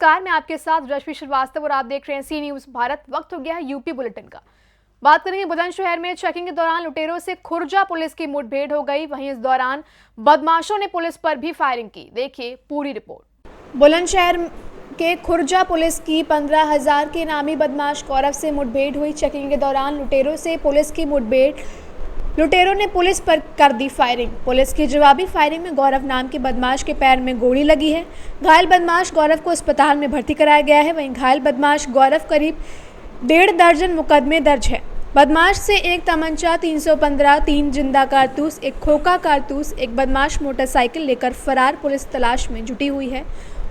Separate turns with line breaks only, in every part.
नमस्कार, मैं आपके साथ रश्मि श्रीवास्तव और आप देख रहे हैं सी न्यूज भारत। वक्त हो गया है यूपी बुलेटिन का। बात करेंगे बुलंदशहर में चेकिंग के दौरान लुटेरों से खुर्जा पुलिस की मुठभेड़ हो गई। वहीं इस दौरान बदमाशों ने पुलिस पर भी फायरिंग की। देखिए पूरी रिपोर्ट। बुलंदशहर के खुर्जा पुलिस की 15,000 के नामी बदमाश गौरव से मुठभेड़ हुई। चेकिंग के दौरान लुटेरों से पुलिस की मुठभेड़, लुटेरों ने पुलिस पर कर दी फायरिंग। पुलिस की जवाबी फायरिंग में गौरव नाम के बदमाश के पैर में गोली लगी है। घायल बदमाश गौरव को अस्पताल में भर्ती कराया गया है। वहीं घायल बदमाश गौरव करीब 1.5 दर्जन मुकदमे दर्ज है। बदमाश से एक तमंचा, 315, 3 जिंदा कारतूस, एक खोखा कारतूस, एक बदमाश मोटरसाइकिल लेकर फरार, पुलिस तलाश में जुटी हुई है।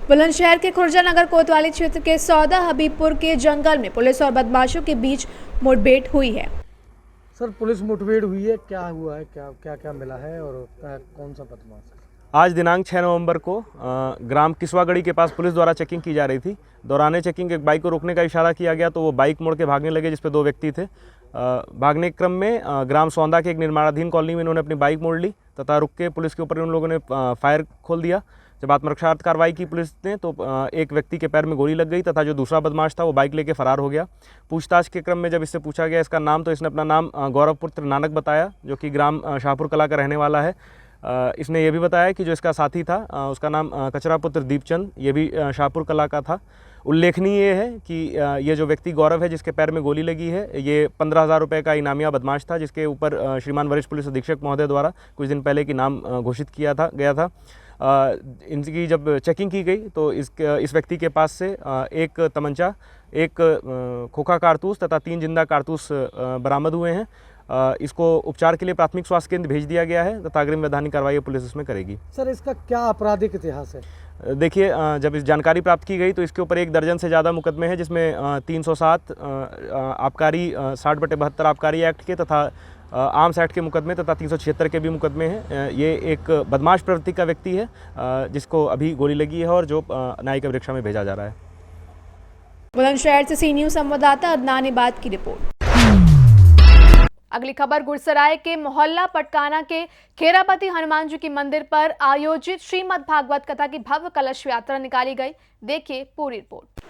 बुलंदशहर के खुर्जा नगर कोतवाली क्षेत्र के सौदा हबीबपुर के जंगल में पुलिस और बदमाशों के बीच मुठभेड़ हुई है।
सर, पुलिस मुठभेड़ हुई है, क्या हुआ है, क्या क्या मिला है और कौन सा बदमाश है?
आज दिनांक 6 नवंबर को ग्राम किस्वागढ़ी के पास पुलिस द्वारा चेकिंग की जा रही थी। दौरान चेकिंग एक बाइक को रोकने का इशारा किया गया तो वो बाइक मोड़ के भागने लगे, जिस पे 2 व्यक्ति थे। भागने के क्रम में ग्राम सौंदा के एक निर्माणाधीन कॉलोनी में इन्होंने अपनी बाइक मोड़ ली तथा रुक के पुलिस के ऊपर उन लोगों ने फायर खोल दिया। जब आत्मरक्षार्थ कार्रवाई की पुलिस ने तो एक व्यक्ति के पैर में गोली लग गई तथा जो दूसरा बदमाश था वो बाइक लेके फरार हो गया। पूछताछ के क्रम में जब इससे पूछा गया इसका नाम, तो इसने अपना नाम गौरव पुत्र नानक बताया, जो कि ग्राम शाहपुर कला का रहने वाला है। इसने ये भी बताया कि जो इसका साथी था उसका नाम कचरा पुत्र दीपचंद, ये भी शाहपुर कला का था। उल्लेखनीय ये है कि ये जो व्यक्ति गौरव है जिसके पैर में गोली लगी है, ये 15,000 रुपये का इनामिया बदमाश था, जिसके ऊपर श्रीमान वरिष्ठ पुलिस अधीक्षक महोदय द्वारा कुछ दिन पहले की नाम घोषित गया था। इनकी जब चेकिंग की गई तो इस व्यक्ति के पास से एक तमंचा, एक खोखा कारतूस तथा 3 जिंदा कारतूस बरामद हुए हैं। इसको उपचार के लिए प्राथमिक स्वास्थ्य केंद्र भेज दिया गया है तथा अग्रिम वैधानिक कार्रवाई पुलिस इसमें करेगी।
सर, इसका क्या आपराधिक इतिहास है?
देखिए, जब इस जानकारी प्राप्त की गई तो इसके ऊपर 1 दर्जन से ज़्यादा मुकदमे हैं, जिसमें 307 आबकारी 60/72 आबकारी एक्ट के तथा आर्म्स एक्ट के मुकदमे तथा 376 के भी मुकदमे हैं। ये एक बदमाश प्रवृत्ति का व्यक्ति है जिसको अभी गोली लगी है और जो न्यायिक परीक्षा में भेजा जा रहा है।
बुलंदशहर से सी न्यूज संवाददाता अदनान इबाद की रिपोर्ट। अगली खबर गुरसराय के मोहल्ला पटकाना के खेरापति हनुमान जी की मंदिर पर आयोजित श्रीमद् भागवत कथा की भव्य कलश यात्रा निकाली गई। देखिए पूरी रिपोर्ट।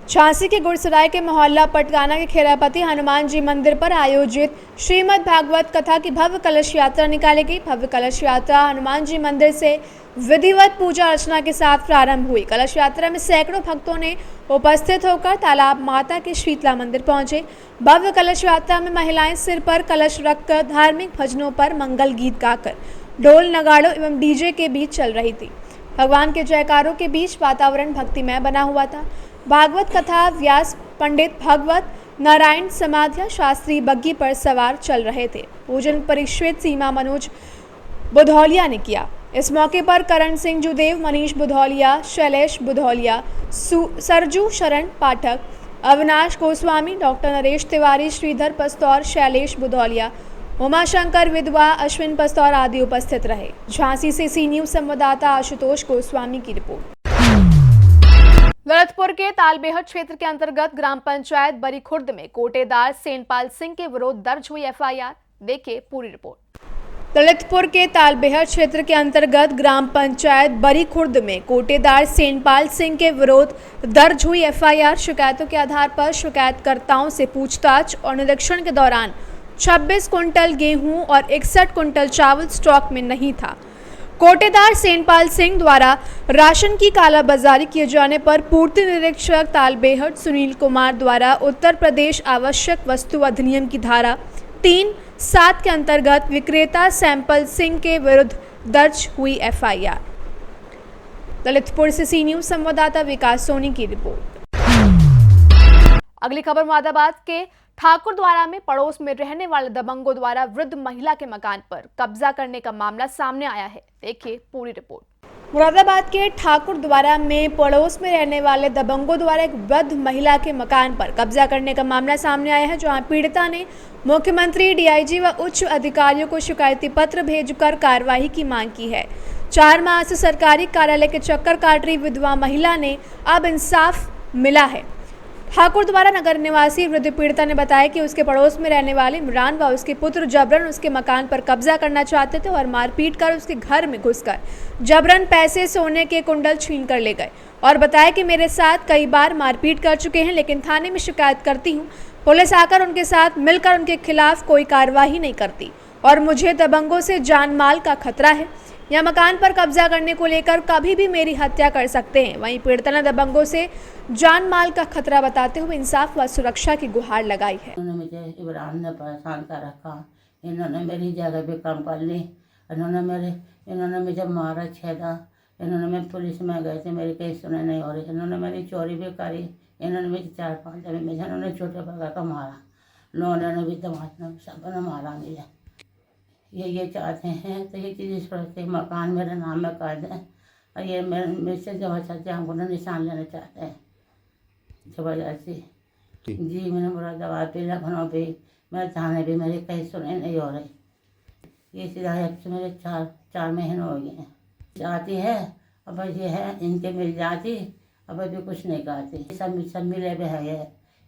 झांसी के गुरसराय के मोहल्ला पटकाना के खेरापति हनुमान जी मंदिर पर आयोजित श्रीमद् भागवत कथा की भव्य कलश यात्रा निकाली गई। भव्य कलश यात्रा हनुमान जी मंदिर से विधिवत पूजा अर्चना के साथ प्रारंभ हुई। कलश यात्रा में सैकड़ों भक्तों ने उपस्थित होकर तालाब माता के शीतला मंदिर पहुंचे। भव्य कलश यात्रा में महिलाएं सिर पर कलश रखकर धार्मिक भजनों पर मंगल गीत गाकर ढोल नगाड़ों एवं डीजे के बीच चल रही थी। भगवान के जयकारों के बीच वातावरण भक्तिमय बना हुआ था। भागवत कथा व्यास पंडित भगवत नारायण समाध्या शास्त्री बग्गी पर सवार चल रहे थे। पूजन परिश्वेत सीमा मनोज बुधौलिया ने किया। इस मौके पर करण सिंह जुदेव, मनीष बुधौलिया, शैलेश बुधौलिया, सरजू शरण पाठक, अविनाश गोस्वामी, डॉक्टर नरेश तिवारी, श्रीधर पस्तौर, शैलेश बुधौलिया, उमाशंकर विधवा, अश्विन पस्तौर आदि उपस्थित रहे। झांसी से सी न्यूज संवाददाता आशुतोष गोस्वामी की रिपोर्ट। ललितपुर के तालबेहट क्षेत्र के अंतर्गत ग्राम पंचायत बरी खुर्द में कोटेदार सेनपाल सिंह के विरुद्ध दर्ज हुई एफआईआर। देखिए पूरी रिपोर्ट। ललितपुर के तालबेहट क्षेत्र के अंतर्गत ग्राम पंचायत बरी खुर्द में कोटेदार सेनपाल सिंह के विरुद्ध दर्ज हुई एफआईआर। शिकायतों के आधार पर शिकायतकर्ताओं से पूछताछ और निरीक्षण के दौरान 26 कुंटल गेहूं और 61 कुंटल चावल स्टॉक में नहीं था। कोटेदार सेनपाल सिंह द्वारा राशन की कालाबाजारी किए जाने पर पूर्ति निरीक्षक तालबेहट सुनील कुमार द्वारा उत्तर प्रदेश आवश्यक वस्तु अधिनियम की धारा 3(7) के अंतर्गत विक्रेता सैंपल सिंह के विरुद्ध दर्ज हुई एफआईआर। ललितपुर से सी न्यूज संवाददाता विकास सोनी की रिपोर्ट। अगली खबर मुरादाबाद के ठाकुरद्वारा में पड़ोस में रहने वाले दबंगों द्वारा वृद्ध महिला के मकान पर कब्जा करने का मामला सामने आया है। देखिए पूरी रिपोर्ट। मुरादाबाद के ठाकुरद्वारा में पड़ोस में रहने वाले दबंगों द्वारा एक वृद्ध महिला के मकान पर कब्जा करने का मामला सामने आया है, जहां पीड़िता ने मुख्यमंत्री, डीआईजी व उच्च अधिकारियों को शिकायती पत्र भेजकर कार्रवाई की मांग की है। 4 माह से सरकारी कार्यालय के चक्कर काट रही विधवा महिला ने अब इंसाफ मिला है। ठाकुरद्वारा नगर निवासी वृद्ध पीड़िता ने बताया कि उसके पड़ोस में रहने वाले इमरान व उसके पुत्र जबरन उसके मकान पर कब्जा करना चाहते थे और मारपीट कर उसके घर में घुसकर जबरन पैसे सोने के कुंडल छीन कर ले गए और बताया कि मेरे साथ कई बार मारपीट कर चुके हैं, लेकिन थाने में शिकायत करती हूँ, पुलिस आकर उनके साथ मिलकर उनके खिलाफ कोई कार्रवाई नहीं करती और मुझे दबंगों से जान माल का खतरा है। यह मकान पर कब्जा करने को लेकर कभी भी मेरी हत्या कर सकते हैं। वहीं पीड़िता ने दबंगों से जान माल का खतरा बताते हुए इंसाफ व सुरक्षा की गुहार लगाई है।
इन्होंने मुझे इमरान ने परेशान कर रखा, इन्होंने मेरी जगह भी कम कर ली, इन्होंने मुझे मारा छेदा, इन्होंने मैं पुलिस में गए थे, मेरी कहीं सुने नहीं हो रही, इन्होंने मेरी चोरी भी करी, इन्होंने मुझे 4-5 जगह में इन्होंने छोटे बगा का मारा, लोगों ने भी दमाद सब ने मारा मुझे। ये चाहते हैं तो ये चीज़ सोचते मकान मेरे नाम में कर दें और ये मेरे से जबरदस्ती हमको निशान लेना चाहते हैं जबरदस्ती। जी मैंने बुरा दवा पी लखनऊ भी, मेरे थाने भी मेरी कहीं सुने नहीं हो रही। ये सीधा से मेरे 4 महीने हो गए हैं। चाहती है अब ये है इनके मिल जाती, अब अभी कुछ नहीं कहती। सब मिले भी है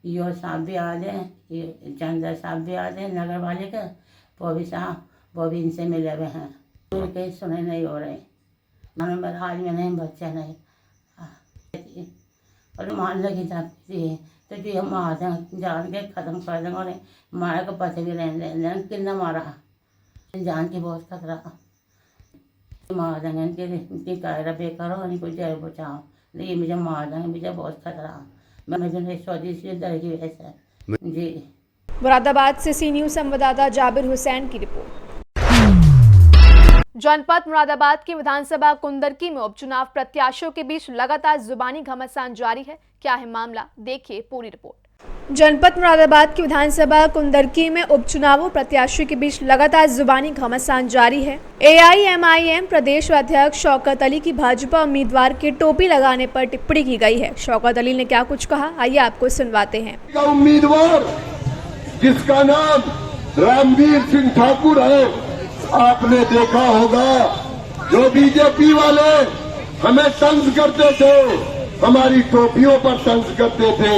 ये साहब भी आ जाए, ये चंद्र साहब भी आ जाए नगर वाले के, वो भी साहब वो भी इनसे मिले हुए हैं। मेरे कहीं सुने नहीं हो रहे, मैंने मेरा हाल में नहीं बच्चा नहीं और मान लगी जाती है तो जी हम आ जाए जान के ख़त्म कर देंगे और मारा को पता भी रहने दें कितना मारा जान की बहुत खतरा मार देंगे इनकी कायरा बेकरो इनको जय बचाओ नहीं मुझे मार देंगे मुझे बहुत खतरा मैं मुझे स्वदेशी डर की वजह से। जी
मुरादाबाद से सी न्यूज़ संवाददाता जाबिर हुसैन की रिपोर्ट। जनपद मुरादाबाद की विधानसभा कुंदरकी में उपचुनाव प्रत्याशियों के बीच लगातार जुबानी घमासान जारी है। क्या है मामला, देखिए पूरी रिपोर्ट। जनपद मुरादाबाद की विधानसभा कुंदरकी में उपचुनावों प्रत्याशियों के बीच लगातार जुबानी घमासान जारी है। AIMIM प्रदेश अध्यक्ष शौकत अली की भाजपा उम्मीदवार के टोपी लगाने पर टिप्पणी की गई है। शौकत अली ने क्या कुछ कहा, आइए आपको सुनवाते हैं।
उम्मीदवार जिसका नाम रामवीर सिंह ठाकुर है, आपने देखा होगा जो बीजेपी वाले हमें तंज करते थे, हमारी टोपियों पर तंज करते थे,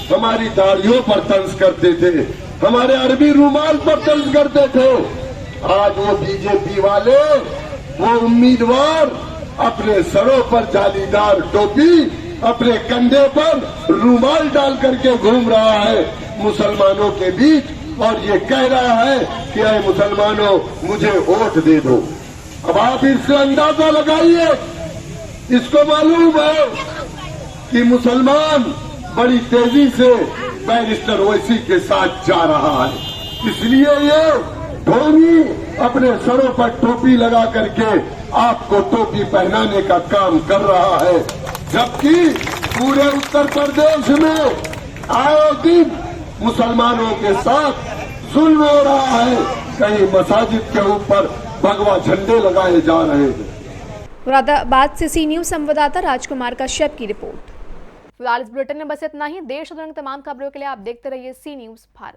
हमारी दाढ़ियों पर तंज करते थे, हमारे अरबी रुमाल पर तंज करते थे, आज वो बीजेपी वाले वो उम्मीदवार अपने सरों पर जालीदार टोपी अपने कंधे पर रुमाल डाल करके घूम रहा है मुसलमानों के बीच और ये कह रहा है कि अरे मुसलमानों मुझे वोट दे दो। अब आप इससे अंदाजा लगाइए, इसको मालूम है कि मुसलमान बड़ी तेजी से बैरिस्टर ओवैसी के साथ जा रहा है, इसलिए ये ढोंगी अपने सरों पर टोपी लगा करके आपको टोपी पहनाने का काम कर रहा है, जबकि पूरे उत्तर प्रदेश में आए दिन मुसलमानों के साथ जुल्म हो रहा है, कहीं मसाजिद के ऊपर भगवा झंडे लगाए जा रहे हैं।
मुरादाबाद से सी न्यूज़ संवाददाता राजकुमार कश्यप की रिपोर्ट। फिलहाल इस बुलेटिन में बस इतना ही। देश और दुनिया की तमाम खबरों के लिए आप देखते रहिए सी न्यूज़ भारत।